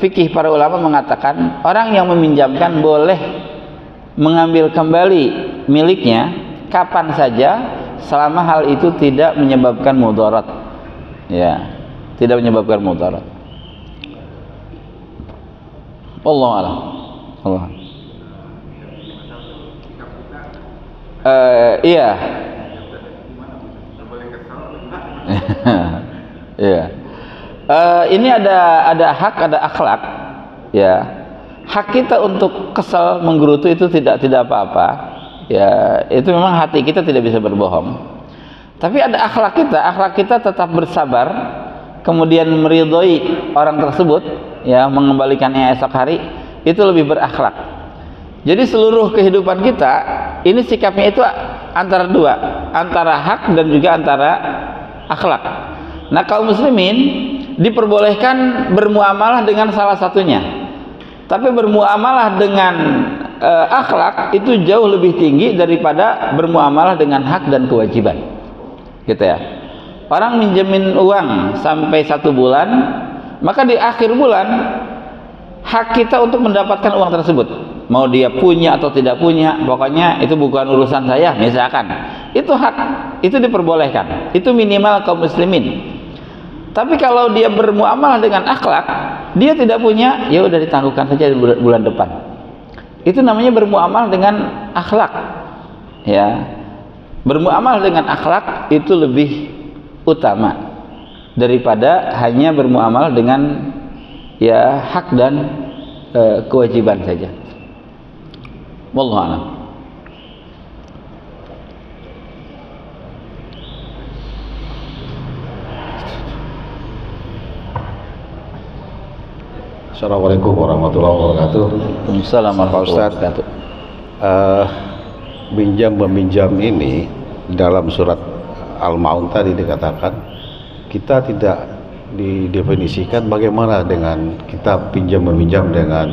fikih para ulama mengatakan orang yang meminjamkan boleh mengambil kembali miliknya kapan saja selama hal itu tidak menyebabkan mudarat, ya, tidak menyebabkan mudarat. Wallahu a'lam. Allah. Iya. Iya. Ini ada hak, ada akhlak, ya. Hak kita untuk kesal, menggerutu itu tidak apa-apa, ya. Itu memang hati kita tidak bisa berbohong. Tapi ada akhlak kita tetap bersabar, kemudian meridhoi orang tersebut, ya, mengembalikannya esok hari, itu lebih berakhlak. Jadi seluruh kehidupan kita ini sikapnya itu antara dua, antara hak dan juga antara akhlak. Nah kaum muslimin diperbolehkan bermuamalah dengan salah satunya, tapi bermuamalah dengan akhlak itu jauh lebih tinggi daripada bermuamalah dengan hak dan kewajiban, gitu ya. Orang minjemin uang sampai 1 bulan, maka di akhir bulan hak kita untuk mendapatkan uang tersebut, mau dia punya atau tidak punya, pokoknya itu bukan urusan saya misalkan, itu hak, itu diperbolehkan, itu minimal kaum muslimin. Tapi kalau dia bermuamalah dengan akhlak, dia tidak punya, ya udah ditangguhkan saja di bulan depan. Itu namanya bermuamalah dengan akhlak, ya. Bermuamalah dengan akhlak itu lebih utama daripada hanya bermuamalah dengan, ya, hak dan kewajiban saja. Wallahu a'lam. Assalamualaikum warahmatullahi wabarakatuh. Waalaikumsalam warahmatullahi wabarakatuh. Minjam meminjam ini dalam surat Al-Maun tadi dikatakan kita tidak didefinisikan bagaimana dengan kita pinjam meminjam dengan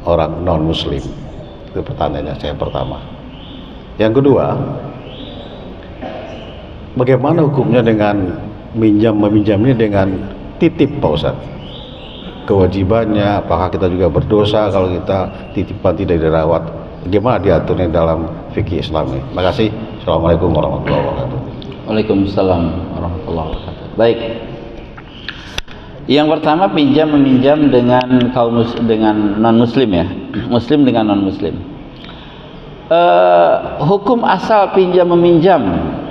orang non muslim. Itu pertanyaannya saya pertama. Yang kedua, bagaimana hukumnya dengan minjam meminjam ini dengan titip, Pak Ustadz? Kewajibannya, apakah kita juga berdosa kalau kita titipan tidak dirawat? Bagaimana diaturnya dalam fikih Islam ini? Terima kasih. Assalamualaikum warahmatullahi wabarakatuh. Waalaikumsalam warahmatullahi wabarakatuh. Baik. Yang pertama, pinjam meminjam dengan dengan non muslim, ya. Muslim dengan non muslim. Hukum asal pinjam meminjam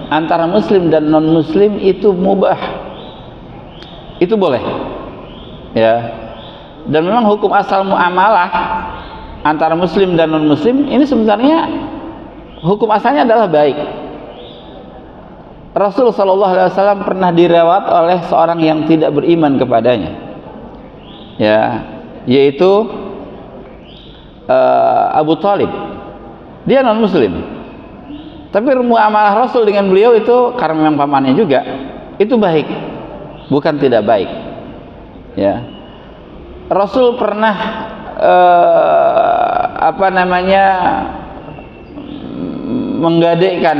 antara muslim dan non muslim itu mubah, itu boleh ya. Dan memang hukum asal muamalah antara muslim dan non muslim ini sebenarnya hukum asalnya adalah baik. Rasul SAW pernah dirawat oleh seorang yang tidak beriman kepadanya, ya, yaitu Abu Thalib. Dia non muslim, tapi muamalah Rasul dengan beliau itu karena memang pamannya juga, itu baik, bukan tidak baik, ya. Rasul pernah menggadaikan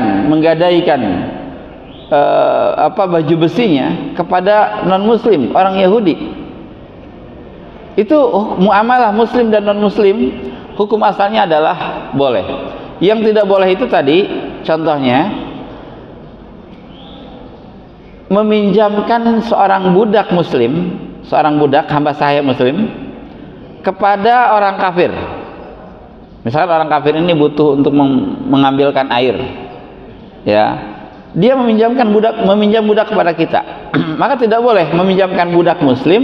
baju besinya kepada non muslim, orang Yahudi. Itu muamalah muslim dan non muslim, hukum asalnya adalah boleh. Yang tidak boleh itu tadi contohnya meminjamkan seorang budak muslim, seorang budak hamba sahaya muslim kepada orang kafir. Misalkan orang kafir ini butuh untuk mengambilkan air, ya, dia meminjam budak kepada kita. Maka tidak boleh meminjamkan budak muslim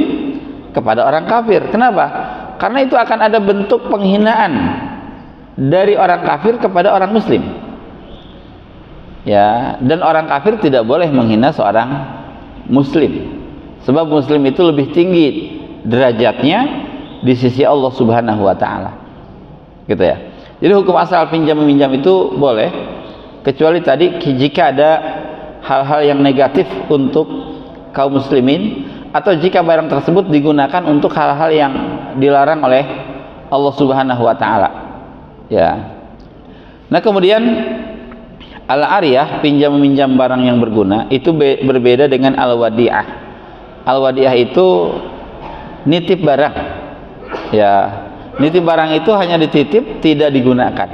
kepada orang kafir. Kenapa? Karena itu akan ada bentuk penghinaan dari orang kafir kepada orang muslim, ya. Dan orang kafir tidak boleh menghina seorang muslim, sebab muslim itu lebih tinggi derajatnya di sisi Allah Subhanahu wa taala, gitu ya. Jadi hukum asal pinjam meminjam itu boleh, kecuali tadi jika ada hal-hal yang negatif untuk kaum muslimin, atau jika barang tersebut digunakan untuk hal-hal yang dilarang oleh Allah Subhanahu wa taala, ya. Nah, kemudian al-ariyah, pinjam meminjam barang yang berguna, itu berbeda dengan al-wadi'ah. Al-wadi'ah itu nitip barang, ya. Nitip barang itu hanya dititip, tidak digunakan,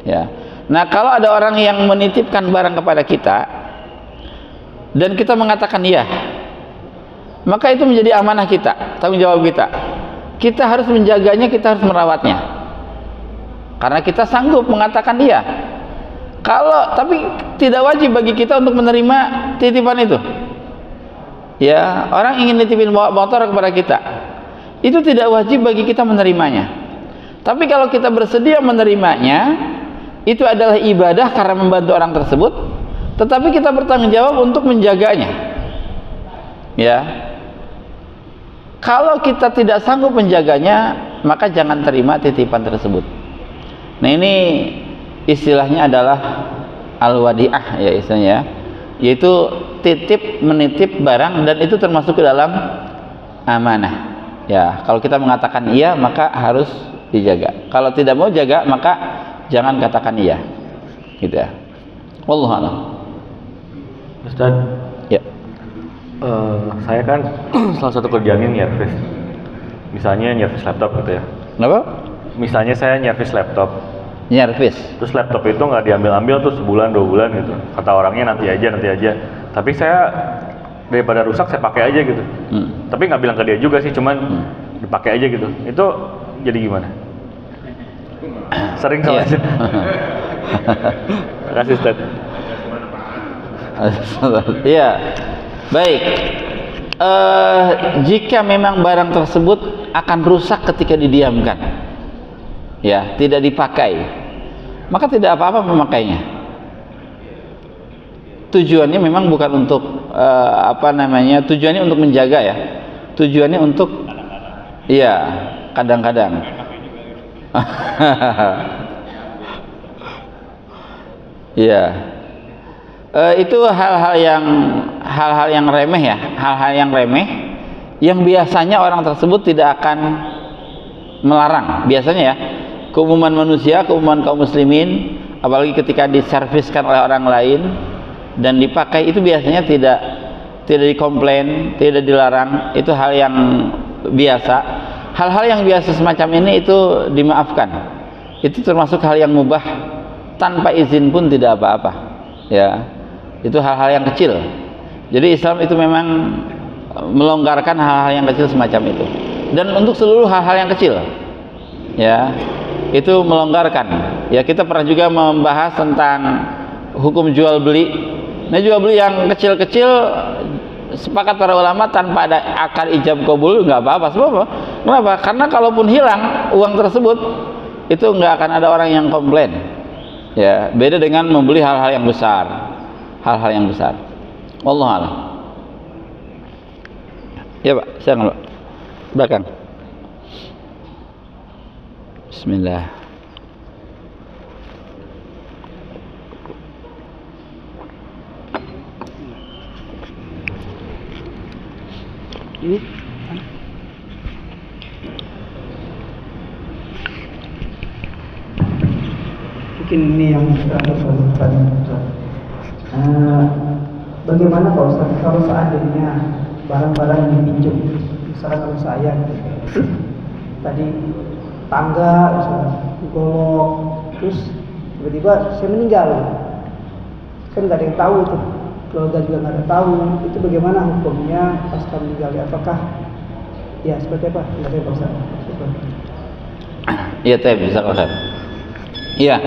ya. Nah, kalau ada orang yang menitipkan barang kepada kita dan kita mengatakan iya, maka itu menjadi amanah kita, tanggung jawab kita. Kita harus menjaganya, kita harus merawatnya, karena kita sanggup mengatakan iya. Tapi tidak wajib bagi kita untuk menerima titipan itu, ya. Orang ingin nitipin motor kepada kita, itu tidak wajib bagi kita menerimanya. Tapi kalau kita bersedia menerimanya, itu adalah ibadah karena membantu orang tersebut, tetapi kita bertanggung jawab untuk menjaganya, ya. Kalau kita tidak sanggup menjaganya, maka jangan terima titipan tersebut. Nah, ini istilahnya adalah al-wadi'ah, ya, istilahnya, yaitu titip menitip barang, dan itu termasuk ke dalam amanah, ya. Kalau kita mengatakan iya, maka harus dijaga. Kalau tidak mau jaga, maka jangan katakan iya, gitu ya. Wallahu a'lam. Ustaz, ya. Saya kan salah satu kerjaannya nyervis, misalnya nyervis laptop gitu ya. Kenapa? Misalnya saya nyervis laptop, terus laptop itu nggak diambil-ambil tuh sebulan 2 bulan gitu, kata orangnya nanti aja. Tapi saya daripada rusak saya pakai aja gitu. Tapi nggak bilang ke dia juga sih, cuman dipakai aja gitu. Itu jadi gimana? Sering kalau aja. Terima kasih, Ustaz. Iya, baik. Jika memang barang tersebut akan rusak ketika didiamkan, ya, tidak dipakai, maka tidak apa-apa memakainya. Tujuannya memang bukan untuk tujuannya untuk menjaga, ya. Tujuannya untuk, iya, kadang-kadang. Iya. Itu hal-hal yang remeh, ya, hal-hal yang remeh yang biasanya orang tersebut tidak akan melarang. Biasanya, ya, keumuman manusia, keumuman kaum muslimin, apalagi ketika diserviskan oleh orang lain dan dipakai, itu biasanya tidak dikomplain, tidak dilarang. Itu hal yang biasa. Hal-hal yang biasa semacam ini itu dimaafkan. Itu termasuk hal yang mubah, tanpa izin pun tidak apa-apa, ya. Itu hal-hal yang kecil. Jadi Islam itu memang melonggarkan hal-hal yang kecil semacam itu. Dan untuk seluruh hal-hal yang kecil, ya, itu melonggarkan. Ya, kita pernah juga membahas tentang hukum jual beli. Nah, jual beli yang kecil-kecil sepakat para ulama tanpa ada akad ijab qabul nggak apa-apa. Sebab apa? Kenapa? Karena kalaupun hilang uang tersebut itu nggak akan ada orang yang komplain. Ya, beda dengan membeli hal-hal yang besar. Hal-hal yang besar. Wallahu a'lam. Ya, Pak, silakan, Pak. Belakang. Bismillah. Ini mungkin ini yang bagaimana Pak Ustaz kalau seandainya barang-barang yang dipinjam, misalnya kalau saya tadi tangga golok, terus tiba-tiba saya meninggal, kan nggak ada yang tahu tuh, keluarga juga nggak ada tahu, itu bagaimana hukumnya pasca meninggal? Apakah ya seperti apa? Nggak saya Pak Ustaz. Iya, bisa Ustaz. Iya.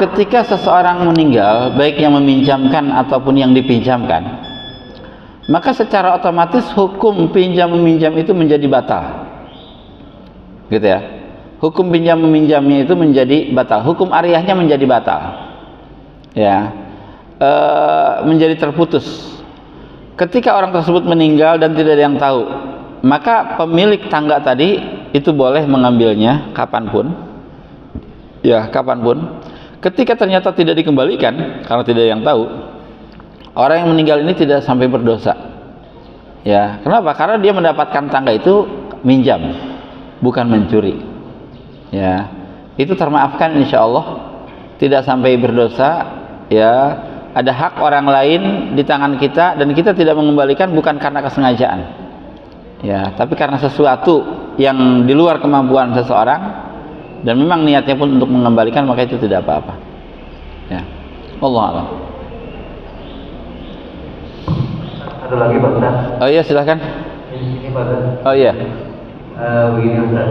Ketika seseorang meninggal, baik yang meminjamkan ataupun yang dipinjamkan, maka secara otomatis hukum pinjam meminjam itu menjadi batal, gitu ya. Hukum pinjam meminjamnya itu menjadi batal, hukum ariahnya menjadi batal, ya, menjadi terputus. Ketika orang tersebut meninggal dan tidak ada yang tahu, maka pemilik tangga tadi itu boleh mengambilnya kapanpun. Ya, kapanpun. Ketika ternyata tidak dikembalikan karena tidak ada yang tahu, orang yang meninggal ini tidak sampai berdosa. Ya, kenapa? Karena dia mendapatkan tangga itu minjam, bukan mencuri. Ya, itu termaafkan insya Allah, tidak sampai berdosa. Ya, ada hak orang lain di tangan kita dan kita tidak mengembalikan bukan karena kesengajaan. Ya, tapi karena sesuatu yang di luar kemampuan seseorang. Dan memang niatnya pun untuk mengembalikan, maka itu tidak apa-apa. Ya, wallahu a'lam. Ada lagi Pak Ustaz? Oh iya, silakan. Ini Pak Ustaz. Oh iya. Begini Ustaz.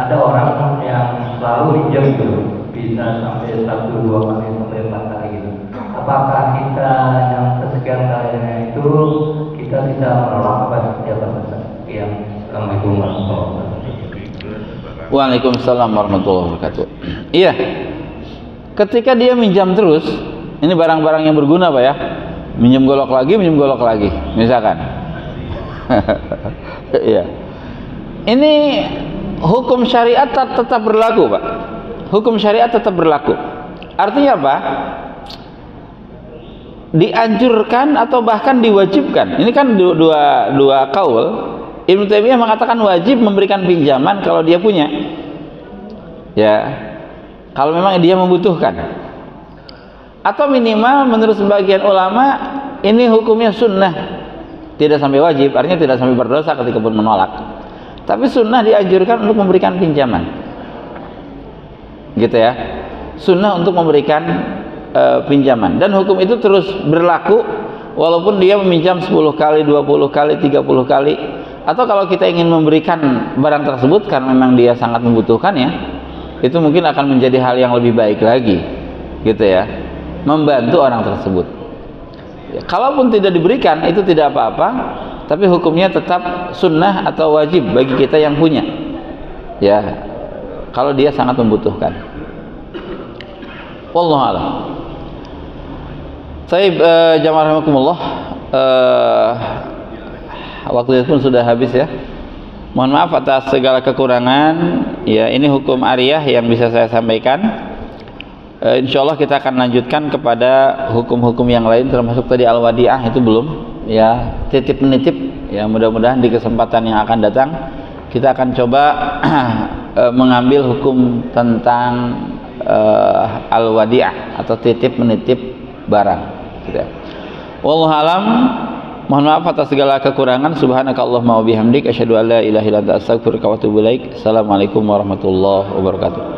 Ada orang yang selalu pinjam gitu, bisa sampai 1, 2 kali sampai 4 kali gitu. Apakah kita yang kesekian kalinya itu kita bisa menolak apa ya Pak Ustaz? Yang Assalamualaikum warahmatullahi wabarakatuh. Waalaikumsalam warahmatullahi wabarakatuh. Iya, ketika dia minjam terus, ini barang-barang yang berguna Pak ya, minjam golok lagi, misalkan. Iya, ini hukum syariat tetap berlaku Pak. Hukum syariat tetap berlaku. Artinya apa? Dianjurkan atau bahkan diwajibkan. Ini kan dua kaul. Ibnu Taimiyah mengatakan wajib memberikan pinjaman kalau dia punya, ya, kalau memang dia membutuhkan, atau minimal menurut sebagian ulama ini hukumnya sunnah, tidak sampai wajib, artinya tidak sampai berdosa ketika pun menolak, tapi sunnah dianjurkan untuk memberikan pinjaman, gitu ya, sunnah untuk memberikan pinjaman, dan hukum itu terus berlaku walaupun dia meminjam 10 kali, 20 kali, 30 kali. Atau kalau kita ingin memberikan barang tersebut karena memang dia sangat membutuhkannya, itu mungkin akan menjadi hal yang lebih baik lagi, gitu ya, membantu orang tersebut. Ya, kalaupun tidak diberikan itu tidak apa-apa, tapi hukumnya tetap sunnah atau wajib bagi kita yang punya, ya, kalau dia sangat membutuhkan. Wallahu a'lam. Saya jamaah rahimakumullah, waktu itu pun sudah habis ya. Mohon maaf atas segala kekurangan. Ya, ini hukum ariah yang bisa saya sampaikan. Insya Allah kita akan lanjutkan kepada hukum-hukum yang lain, termasuk tadi al-wadi'ah itu belum. Ya, titip menitip. Ya, mudah-mudahan di kesempatan yang akan datang kita akan coba mengambil hukum tentang al-wadi'ah atau titip menitip barang. Gitu ya. Wallahu a'lam. Mohon maaf atas segala kekurangan. Subhanakallahumma wa bihamdik asyhadu an la ilaha illa anta astaghfiruka wa atubu ilaik. Assalamualaikum warahmatullahi wabarakatuh.